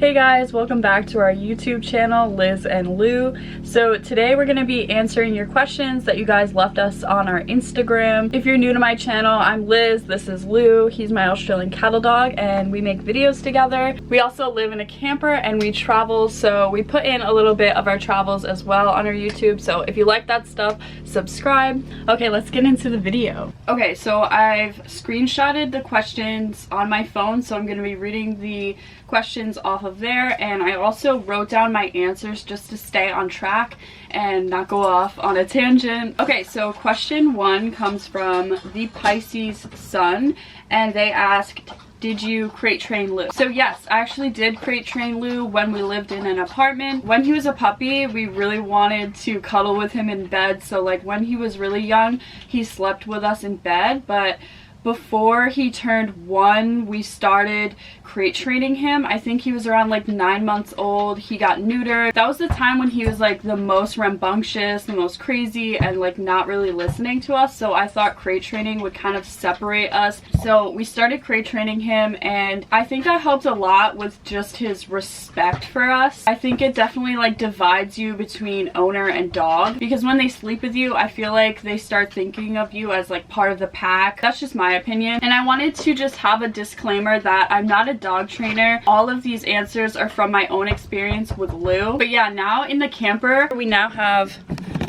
Hey guys, welcome back to our YouTube channel, Liz and Lou. So today we're going to be answering your questions that you guys left us on our Instagram. If you're new to my channel, I'm Liz, this is Lou. He's my Australian cattle dog and we make videos together. We also live in a camper and we travel, so we put in a little bit of our travels as well on our YouTube. So if you like that stuff, subscribe. Okay, let's get into the video. Okay, so I've screenshotted the questions on my phone, so I'm going to be reading the questions off of there, and I also wrote down my answers just to stay on track and not go off on a tangent. Okay, so question 1 comes from the Pisces Sun, and they asked, did you crate train Lou? So yes, I actually did crate train Lou when we lived in an apartment. When he was a puppy, we really wanted to cuddle with him in bed, so like when he was really young, he slept with us in bed, but before he turned 1, we started crate training him. I think he was around like 9 months old. He got neutered. That was the time when he was like the most rambunctious, the most crazy, and like not really listening to us. So I thought crate training would kind of separate us. So we started crate training him, and I think that helped a lot with just his respect for us. I think it definitely like divides you between owner and dog, because when they sleep with you, I feel like they start thinking of you as like part of the pack. That's just my opinion. And I wanted to just have a disclaimer that I'm not a dog trainer. All of these answers are from my own experience with Lou. But yeah, now in the camper, we now have,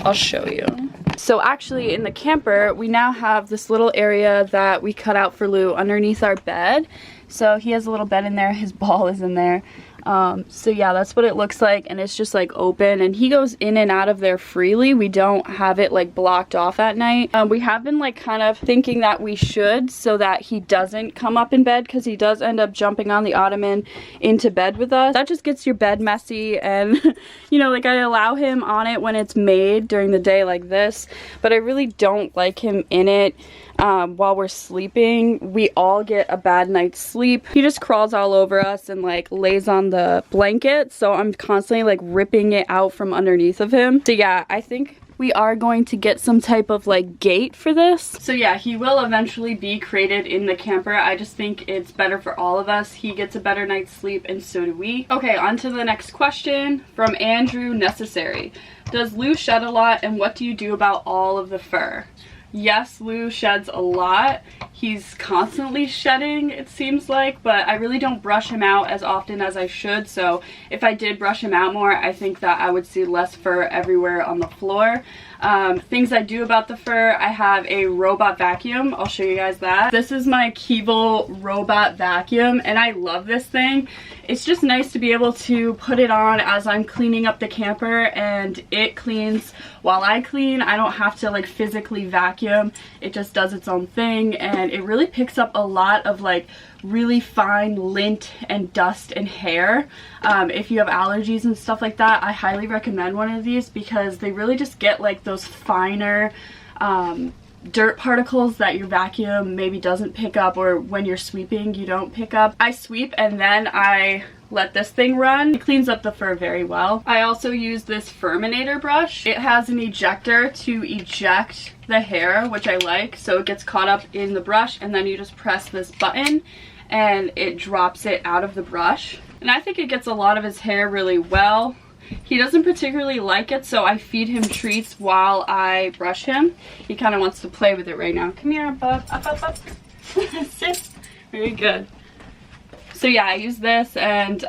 I'll show you. So actually in the camper, we now have this little area that we cut out for Lou underneath our bed. So he has a little bed in there, his ball is in there. So yeah, that's what it looks like, and it's just like open, and he goes in and out of there freely. We don't have it like blocked off at night. We have been like kind of thinking that we should, so that he doesn't come up in bed, because he does end up jumping on the ottoman into bed with us. That just gets your bed messy, and you know, like I allow him on it when it's made during the day like this, but I really don't like him in it while we're sleeping. We all get a bad night's sleep. He just crawls all over us and like lays on the blanket, so I'm constantly like ripping it out from underneath of him. So yeah, I think we are going to get some type of like gate for this. So yeah, he will eventually be created in the camper. I just think it's better for all of us. He gets a better night's sleep and so do we. Okay, on to the next question from Andrew Necessary. Does Lou shed a lot, and what do you do about all of the fur? Yes, Lou sheds a lot. He's constantly shedding, it seems like, but I really don't brush him out as often as I should, so if I did brush him out more, I think that I would see less fur everywhere on the floor. Things I do about the fur, I have a robot vacuum. I'll show you guys that. This is my Keevil robot vacuum, and I love this thing. It's just nice to be able to put it on as I'm cleaning up the camper, and it cleans while I clean. I don't have to like physically vacuum. It just does its own thing, and it really picks up a lot of like really fine lint and dust and hair. If you have allergies and stuff like that, I highly recommend one of these, because they really just get like those finer dirt particles that your vacuum maybe doesn't pick up, or when you're sweeping you don't pick up. I sweep and then I let this thing run. It cleans up the fur very well. I also use this Furminator brush. It has an ejector to eject the hair, which I like, so it gets caught up in the brush, and then you just press this button and it drops it out of the brush. And I think it gets a lot of his hair really well. He doesn't particularly like it, so I feed him treats while I brush him. He kind of wants to play with it right now. Come here, bub. Up, up, up. Sit. Very good. So yeah, I use this, and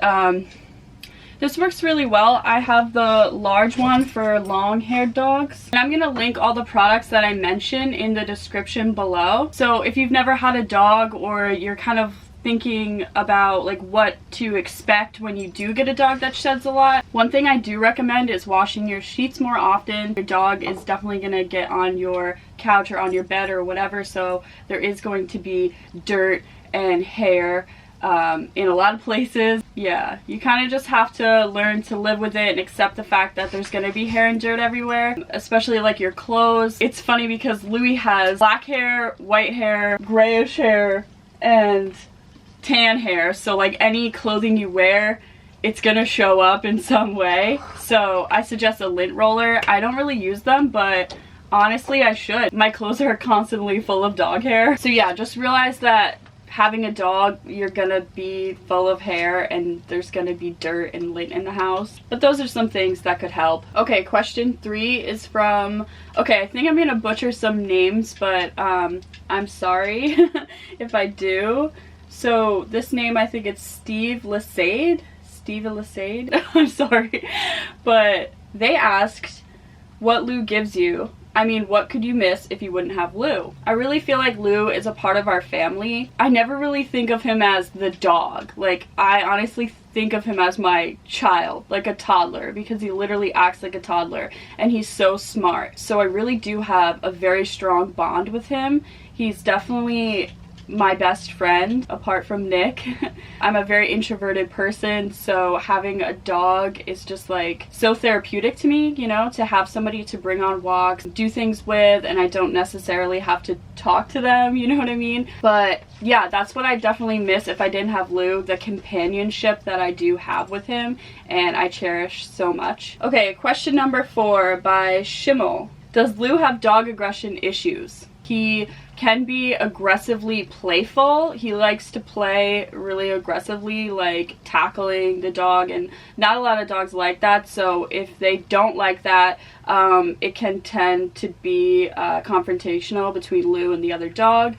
this works really well. I have the large one for long-haired dogs. And I'm going to link all the products that I mention in the description below. So if you've never had a dog, or you're kind of thinking about like what to expect when you do get a dog that sheds a lot, one thing I do recommend is washing your sheets more often. Your dog is definitely going to get on your couch or on your bed or whatever, so there is going to be dirt and hair in a lot of places. Yeah, you kind of just have to learn to live with it and accept the fact that there's going to be hair and dirt everywhere, especially like your clothes. It's funny because Louis has black hair, white hair, grayish hair, and tan hair, so like any clothing you wear, it's gonna show up in some way. So I suggest a lint roller. I don't really use them, but honestly I should. My clothes are constantly full of dog hair. So yeah, just realize that having a dog, you're gonna be full of hair and there's gonna be dirt and lint in the house. But those are some things that could help. Okay, question 3 is from, okay, I think I'm gonna butcher some names, but I'm sorry if I do. So this name, I think it's Steve Lesade. Steve Lesade. I'm sorry. But they asked what Lou gives you. I mean, what could you miss if you wouldn't have Lou? I really feel like Lou is a part of our family. I never really think of him as the dog. Like, I honestly think of him as my child, like a toddler, because he literally acts like a toddler and he's so smart. So I really do have a very strong bond with him. He's definitely my best friend apart from Nick. I'm a very introverted person, so having a dog is just like so therapeutic to me, you know, to have somebody to bring on walks, do things with, and I don't necessarily have to talk to them, you know what I mean? But yeah, that's what I definitely miss if I didn't have Lou, the companionship that I do have with him, and I cherish so much. Okay, question number 4 by Shimmel. Does Lou have dog aggression issues? He can be aggressively playful. He likes to play really aggressively, like tackling the dog, and not a lot of dogs like that. So if they don't like that, it can tend to be confrontational between Lou and the other dog.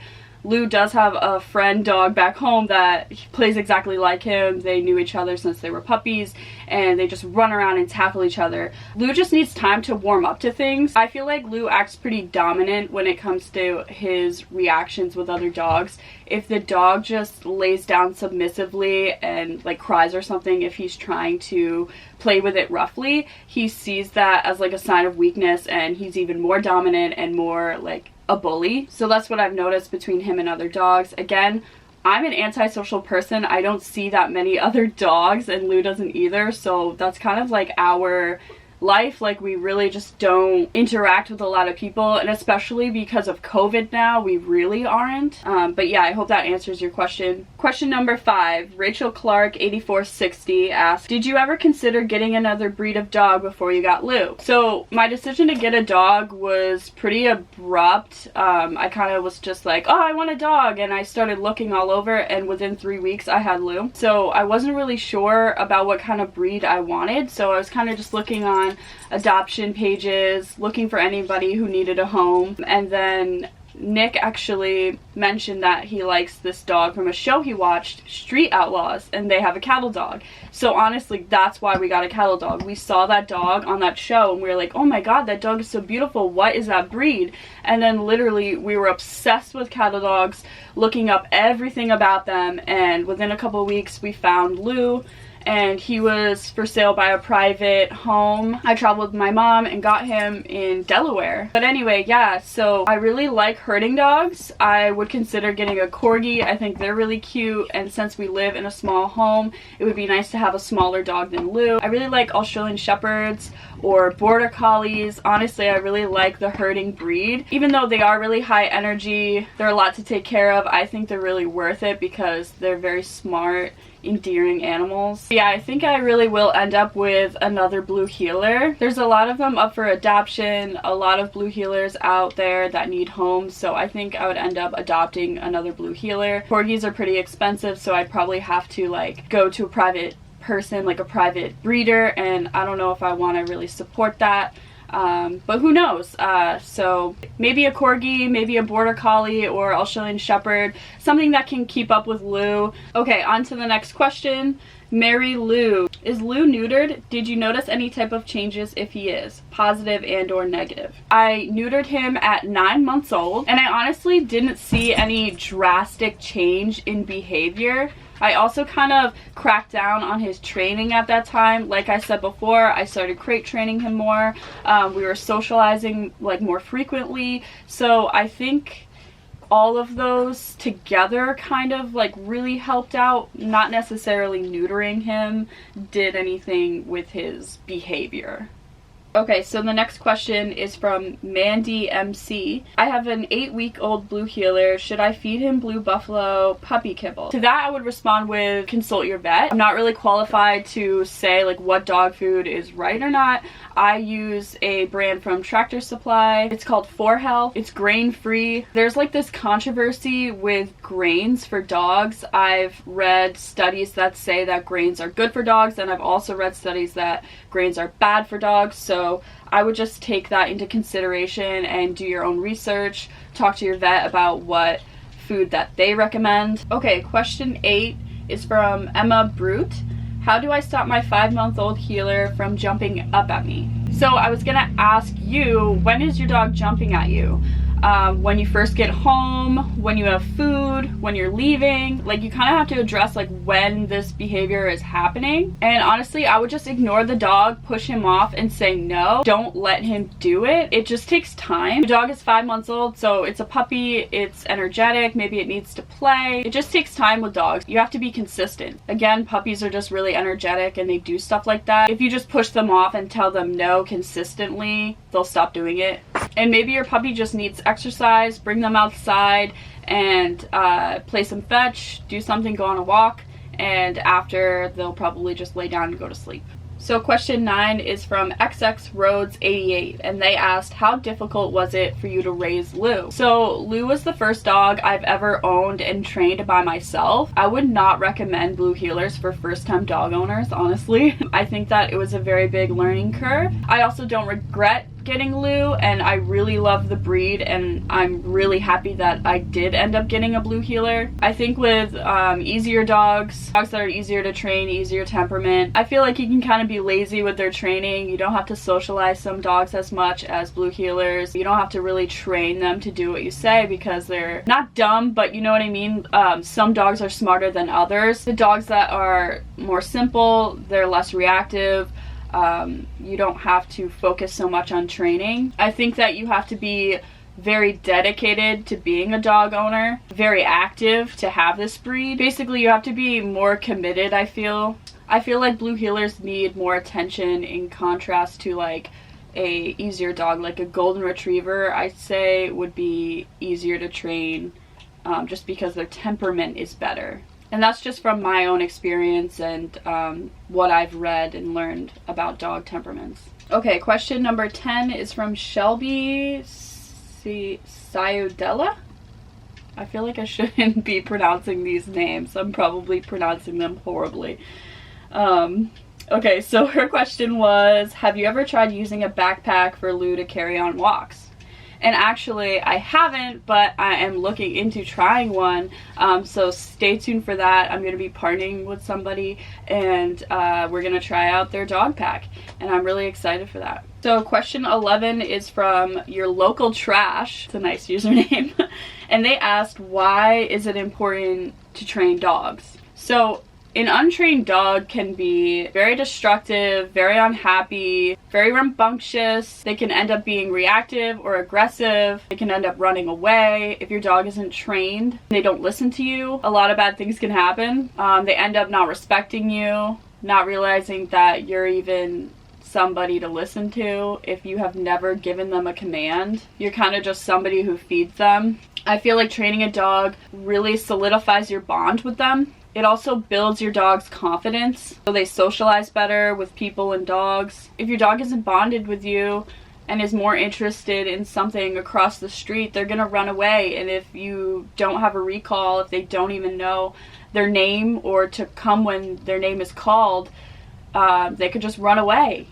Lou does have a friend dog back home that plays exactly like him. They knew each other since they were puppies, and they just run around and tackle each other. Lou just needs time to warm up to things. I feel like Lou acts pretty dominant when it comes to his reactions with other dogs. If the dog just lays down submissively and like cries or something, if he's trying to play with it roughly, he sees that as like a sign of weakness, and he's even more dominant and more like a bully. So that's what I've noticed between him and other dogs. Again, I'm an antisocial person. I don't see that many other dogs, and Lou doesn't either. So that's kind of like our life. Like, we really just don't interact with a lot of people, and especially because of COVID now, we really aren't. But yeah, I hope that answers your question. Question number 5, Rachel Clark 8460 asked, did you ever consider getting another breed of dog before you got Lou? So my decision to get a dog was pretty abrupt. I kind of was just like, oh, I want a dog, and I started looking all over, and within 3 weeks I had Lou. So I wasn't really sure about what kind of breed I wanted, so I was kind of just looking on adoption pages, looking for anybody who needed a home. And then Nick actually mentioned that he likes this dog from a show he watched, Street Outlaws, and they have a cattle dog. So honestly, that's why we got a cattle dog. We saw that dog on that show and we were like, oh my god, that dog is so beautiful, what is that breed? And then literally we were obsessed with cattle dogs, looking up everything about them, and within a couple of weeks we found Lou, and he was for sale by a private home. I traveled with my mom and got him in Delaware. But anyway, yeah, so I really like herding dogs. I would consider getting a Corgi. I think they're really cute, and since we live in a small home, it would be nice to have a smaller dog than Lou. I really like Australian Shepherds or Border Collies. Honestly, I really like the herding breed. Even though they are really high energy, they're a lot to take care of, I think they're really worth it because they're very smart, endearing animals. Yeah, I think I really will end up with another blue heeler. There's a lot of them up for adoption, a lot of blue heelers out there that need homes, so I think I would end up adopting another blue heeler. Corgis are pretty expensive, so I'd probably have to like go to a private person, like a private breeder, and I don't know if I want to really support that. But who knows? So maybe a Corgi, maybe a Border Collie or Australian Shepherd, something that can keep up with Lou. Okay, on to the next question. Mary Lou. Is Lou neutered? Did you notice any type of changes if he is, positive and or negative? I neutered him at 9 months old, and I honestly didn't see any drastic change in behavior. I also kind of cracked down on his training at that time. Like I said before, I started crate training him more. We were socializing like more frequently. So I think all of those together kind of like really helped out. Not necessarily neutering him did anything with his behavior. Okay, so the next question is from Mandy MC. I have an 8-week-old blue heeler. Should I feed him Blue Buffalo puppy kibble? To that I would respond with consult your vet. I'm not really qualified to say like what dog food is right or not. I use a brand from Tractor Supply. It's called 4Health. It's grain-free. There's like this controversy with grains for dogs. I've read studies that say that grains are good for dogs, and I've also read studies that grains are bad for dogs. So I would just take that into consideration and do your own research. Talk to your vet about what food that they recommend. Okay, question 8 is from Emma Brute. How do I stop my 5-month-old heeler from jumping up at me? So I was gonna ask you, when is your dog jumping at you? When you first get home, when you have food, when you're leaving, like you kind of have to address like when this behavior is happening. And honestly, I would just ignore the dog, push him off and say no. Don't let him do it. It just takes time. The dog is 5 months old, so it's a puppy, it's energetic, maybe it needs to play. It just takes time with dogs. You have to be consistent. Again, puppies are just really energetic and they do stuff like that. If you just push them off and tell them no consistently, they'll stop doing it. And maybe your puppy just needs exercise. Bring them outside and play some fetch, do something, go on a walk, and after they'll probably just lay down and go to sleep. So question 9 is from XX Rhodes 88, and they asked, how difficult was it for you to raise Lou? So Lou was the first dog I've ever owned and trained by myself. I would not recommend blue heelers for first-time dog owners, honestly. I think that it was a very big learning curve. I also don't regret getting Lou, and I really love the breed, and I'm really happy that I did end up getting a blue heeler. I think with easier dogs that are easier to train, easier temperament, I feel like you can kind of be lazy with their training. You don't have to socialize some dogs as much as blue heelers. You don't have to really train them to do what you say because they're not dumb, but you know what I mean. Some dogs are smarter than others. The dogs that are more simple, they're less reactive. You don't have to focus so much on training. I think that you have to be very dedicated to being a dog owner, very active to have this breed. Basically, you have to be more committed, I feel. I feel like blue heelers need more attention in contrast to like a easier dog, like a golden retriever, I'd say would be easier to train just because their temperament is better. And that's just from my own experience and what I've read and learned about dog temperaments. Okay, question number 10 is from Shelby Sayudella. I feel like I shouldn't be pronouncing these names. I'm probably pronouncing them horribly. Okay, so her question was, have you ever tried using a backpack for Lou to carry on walks? And actually, I haven't, but I am looking into trying one, so stay tuned for that. I'm going to be partnering with somebody, and we're going to try out their dog pack, and I'm really excited for that. So question 11 is from Your Local Trash. It's a nice username. And they asked, why is it important to train dogs? So an untrained dog can be very destructive, very unhappy, very rambunctious. They can end up being reactive or aggressive. They can end up running away. If your dog isn't trained, they don't listen to you. A lot of bad things can happen. They end up not respecting you, not realizing that you're even somebody to listen to. If you have never given them a command, you're kind of just somebody who feeds them. I feel like training a dog really solidifies your bond with them. It also builds your dog's confidence, so they socialize better with people and dogs. If your dog isn't bonded with you and is more interested in something across the street, they're gonna run away. And if you don't have a recall, if they don't even know their name or to come when their name is called, they could just run away.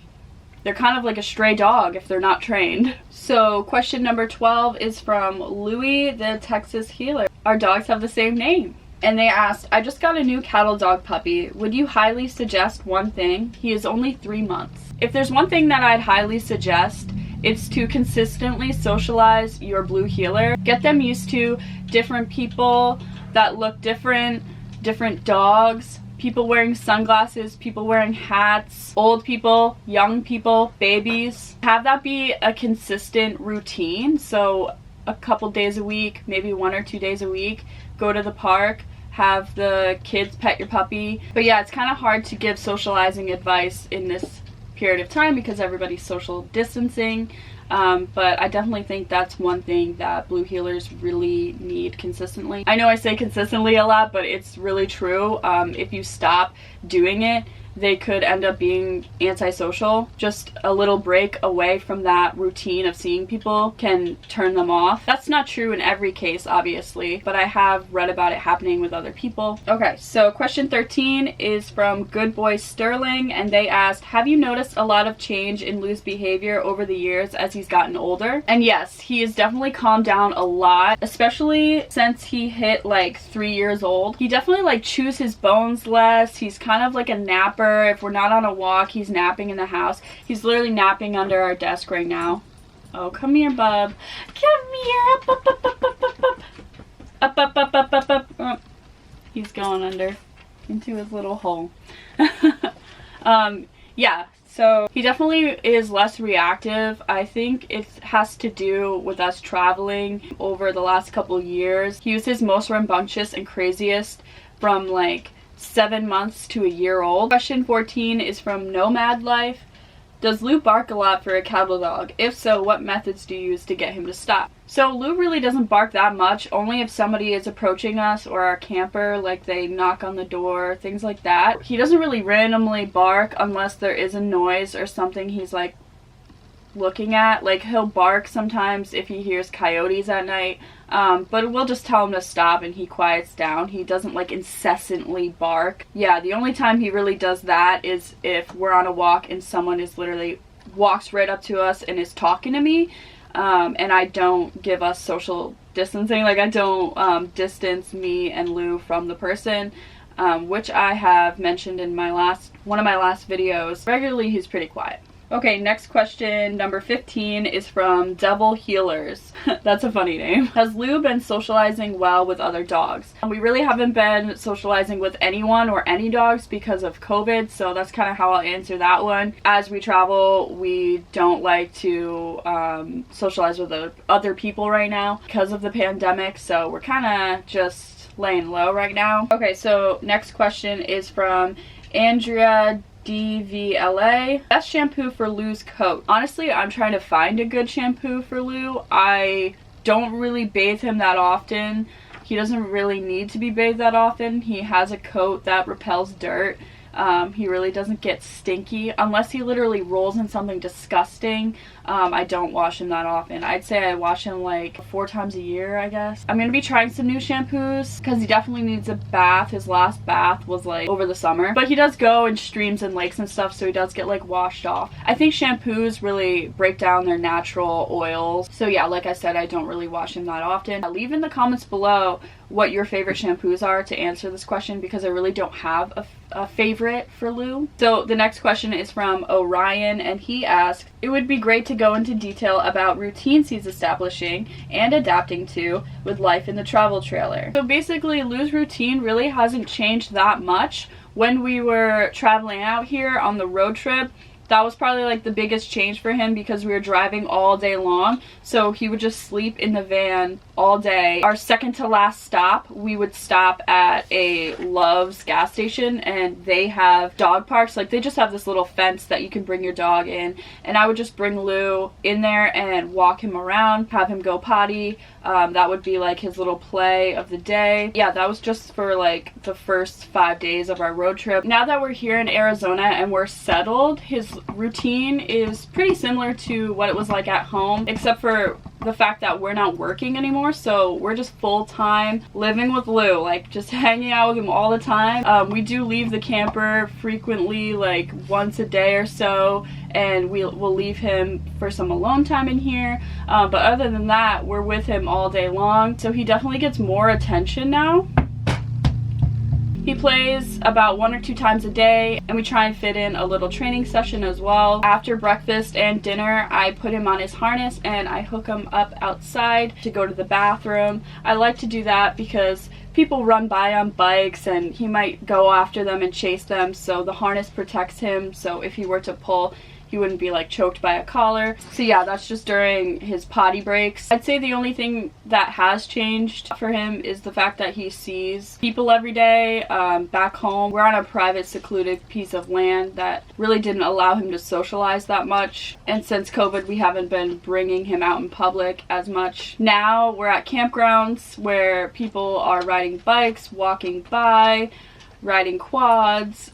They're kind of like a stray dog if they're not trained. So question number 12 is from Louie the Texas Heeler. Our dogs have the same name. And they asked, I just got a new cattle dog puppy. Would you highly suggest one thing? He is only 3 months. If there's one thing that I'd highly suggest, it's to consistently socialize your blue heeler. Get them used to different people that look different, different dogs, people wearing sunglasses, people wearing hats, old people, young people, babies. Have that be a consistent routine. So a couple days a week, maybe 1 or 2 days a week, go to the park, have the kids pet your puppy. But yeah, it's kind of hard to give socializing advice in this period of time because everybody's social distancing. But I definitely think that's one thing that blue heelers really need consistently. I know I say consistently a lot, but it's really true. If you stop doing it, they could end up being antisocial. Just a little break away from that routine of seeing people can turn them off. That's not true in every case, obviously, but I have read about it happening with other people. Okay, so question 13 is from Good Boy Sterling, and they asked, have you noticed a lot of change in Lou's behavior over the years as he's gotten older? And yes, he has definitely calmed down a lot, especially since he hit like 3 years old. He definitely like chews his bones less. He's kind of like a napper. If we're not on a walk, he's napping in the house. He's literally napping under our desk right now. Oh, come here, bub. Come here. Up, up, up, up, up, up, up. Up, up, up, up, up, up. Oh. He's going under into his little hole. Yeah, so he definitely is less reactive. I think it has to do with us traveling over the last couple years. He was his most rambunctious and craziest from like 7 months to a year old. Question 14 is from Nomad Life. Does Lou bark a lot for a cattle dog? If so, what methods do you use to get him to stop? So Lou really doesn't bark that much, only if somebody is approaching us or our camper, like they knock on the door, things like that. He doesn't really randomly bark unless there is a noise or something he's like looking at. Like he'll bark sometimes if he hears coyotes at night, but we'll just tell him to stop and he quiets down. He doesn't like incessantly bark. Yeah, the only time he really does that is if we're on a walk and someone is literally walks right up to us and is talking to me, and I don't give us social distancing. Like I don't distance me and Lou from the person, which I have mentioned in one of my last videos. Regularly he's pretty quiet. Okay, next question, number 15, is from Devil Healers. That's a funny name. Has Lou been socializing well with other dogs? We really haven't been socializing with anyone or any dogs because of COVID, so that's kind of how I'll answer that one. As we travel, we don't like to socialize with other people right now because of the pandemic, so we're kind of just laying low right now. Okay, so next question is from Andrea DVLA. Best shampoo for Lou's coat. Honestly, I'm trying to find a good shampoo for Lou. I don't really bathe him that often. He doesn't really need to be bathed that often. He has a coat that repels dirt. He really doesn't get stinky unless he literally rolls in something disgusting. I don't wash him that often. I'd say I wash him like 4 times a year, I guess. I'm gonna be trying some new shampoos because he definitely needs a bath. His last bath was like over the summer, but he does go in streams and lakes and stuff, so he does get like washed off. I think shampoos really break down their natural oils. So yeah, like I said, I don't really wash him that often. Leave in the comments below what your favorite shampoos are to answer this question because I really don't have a favorite for Lou. So the next question is from Orion, and he asked, it would be great to go into detail about routines he's establishing and adapting to with life in the travel trailer. So basically Lou's routine really hasn't changed that much. When we were traveling out here on the road trip, that was probably like the biggest change for him because we were driving all day long, so he would just sleep in the van all day. Our second to last stop, we would stop at a Love's gas station, and they have dog parks. Like they just have this little fence that you can bring your dog in, and I would just bring Lou in there and walk him around, have him go potty. That would be like his little play of the day. Yeah, that was just for like the first 5 days of our road trip. Now that we're here in Arizona and we're settled, his routine is pretty similar to what it was like at home, except for the fact that we're not working anymore, so we're just full-time living with Lou, like just hanging out with him all the time. We do leave the camper frequently, like once a day or so, and we'll leave him for some alone time in here, but other than that, we're with him all day long, so he definitely gets more attention now. He plays about 1 or 2 times a day, and we try and fit in a little training session as well. After breakfast and dinner, I put him on his harness and I hook him up outside to go to the bathroom. I like to do that because people run by on bikes and he might go after them and chase them, so the harness protects him, so if he were to pull, he wouldn't be like choked by a collar. So yeah, that's just during his potty breaks. I'd say the only thing that has changed for him is the fact that he sees people every day. Back home, we're on a private, secluded piece of land that really didn't allow him to socialize that much. And since COVID, we haven't been bringing him out in public as much. Now we're at campgrounds where people are riding bikes, walking by, riding quads.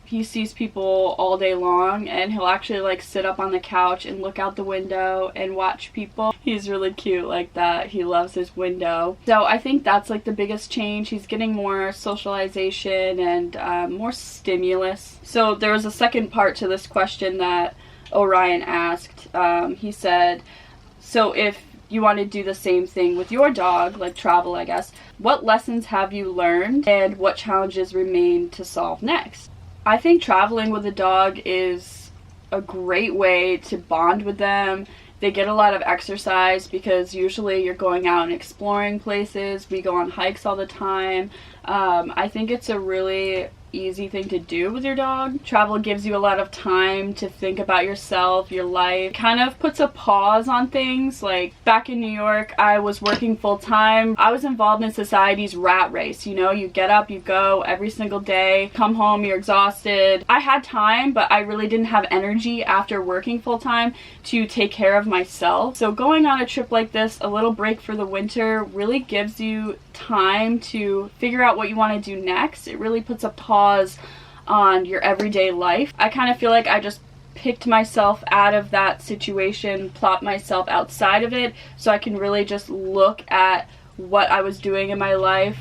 He sees people all day long, and he'll actually like sit up on the couch and look out the window and watch people. He's really cute like that. He loves his window. So I think that's like the biggest change. He's getting more socialization and more stimulus. So there was a second part to this question that Orion asked. He said, so if you want to do the same thing with your dog, like travel, I guess, what lessons have you learned and what challenges remain to solve next? I think traveling with a dog is a great way to bond with them. They get a lot of exercise because usually you're going out and exploring places. We go on hikes all the time. I think it's a really easy thing to do with your dog. Travel gives you a lot of time to think about yourself, your life. Kind of puts a pause on things. Like back in New York, I was working full time. I was involved in society's rat race. You know, you get up, you go every single day, come home, you're exhausted. I had time, but I really didn't have energy after working full time to take care of myself. So going on a trip like this, a little break for the winter, really gives you time to figure out what you want to do next. It really puts a pause on your everyday life. I kind of feel like I just picked myself out of that situation, plopped myself outside of it, so I can really just look at what I was doing in my life,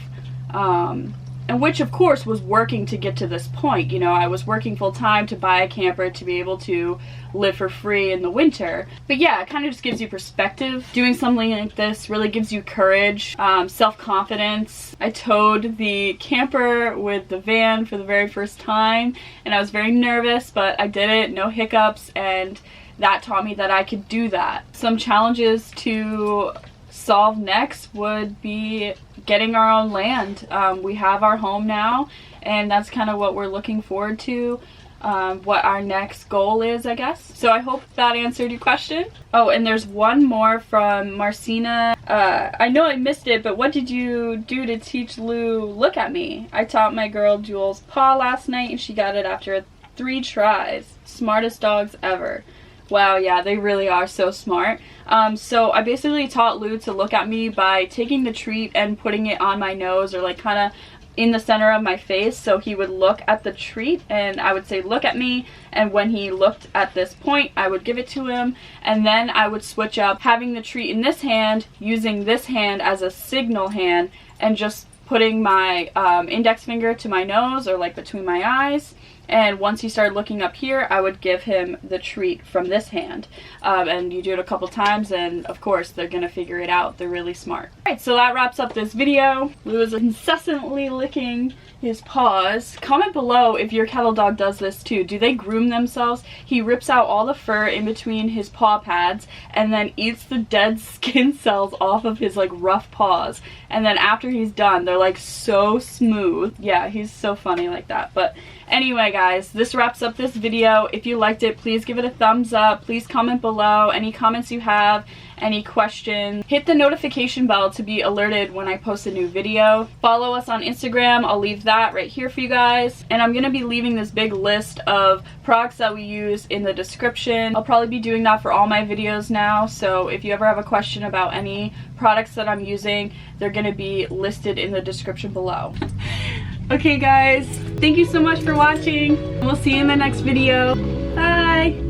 and which of course was working to get to this point. You know, I was working full time to buy a camper to be able to live for free in the winter. But yeah, it kind of just gives you perspective. Doing something like this really gives you courage, self-confidence. I towed the camper with the van for the very first time, and I was very nervous, but I did it, no hiccups, and that taught me that I could do that. Some challenges to solve next would be getting our own land. We have our home now, and that's kind of what we're looking forward to. What our next goal is, I guess. So I hope that answered your question. Oh, and there's one more from Marcina. I know I missed it, but what did you do to teach Lou look at me? I taught my girl Jules paw last night, and she got it after 3 tries. Smartest dogs ever. Wow, yeah, they really are so smart. So I basically taught Lou to look at me by taking the treat and putting it on my nose, or like kind of in the center of my face, so he would look at the treat and I would say look at me, and when he looked at this point I would give it to him, and then I would switch up having the treat in this hand, using this hand as a signal hand, and just putting my index finger to my nose or like between my eyes. And once he started looking up here, I would give him the treat from this hand. And you do it a couple times, and of course, they're gonna figure it out. They're really smart. Alright, so that wraps up this video. Lou is incessantly licking his paws. Comment below if your kettle dog does this too. Do they groom themselves? He rips out all the fur in between his paw pads and then eats the dead skin cells off of his like rough paws. And then after he's done, they're like so smooth. Yeah, he's so funny like that. But anyway, guys, this wraps up this video. If you liked it, please give it a thumbs up. Please comment below any comments you have, any questions. Hit the notification bell to be alerted when I post a new video. Follow us on Instagram. I'll leave that right here for you guys. And I'm gonna be leaving this big list of products that we use in the description. I'll probably be doing that for all my videos now. So if you ever have a question about any products that I'm using, they're gonna be listed in the description below. Okay guys, thank you so much for watching. We'll see you in the next video. Bye!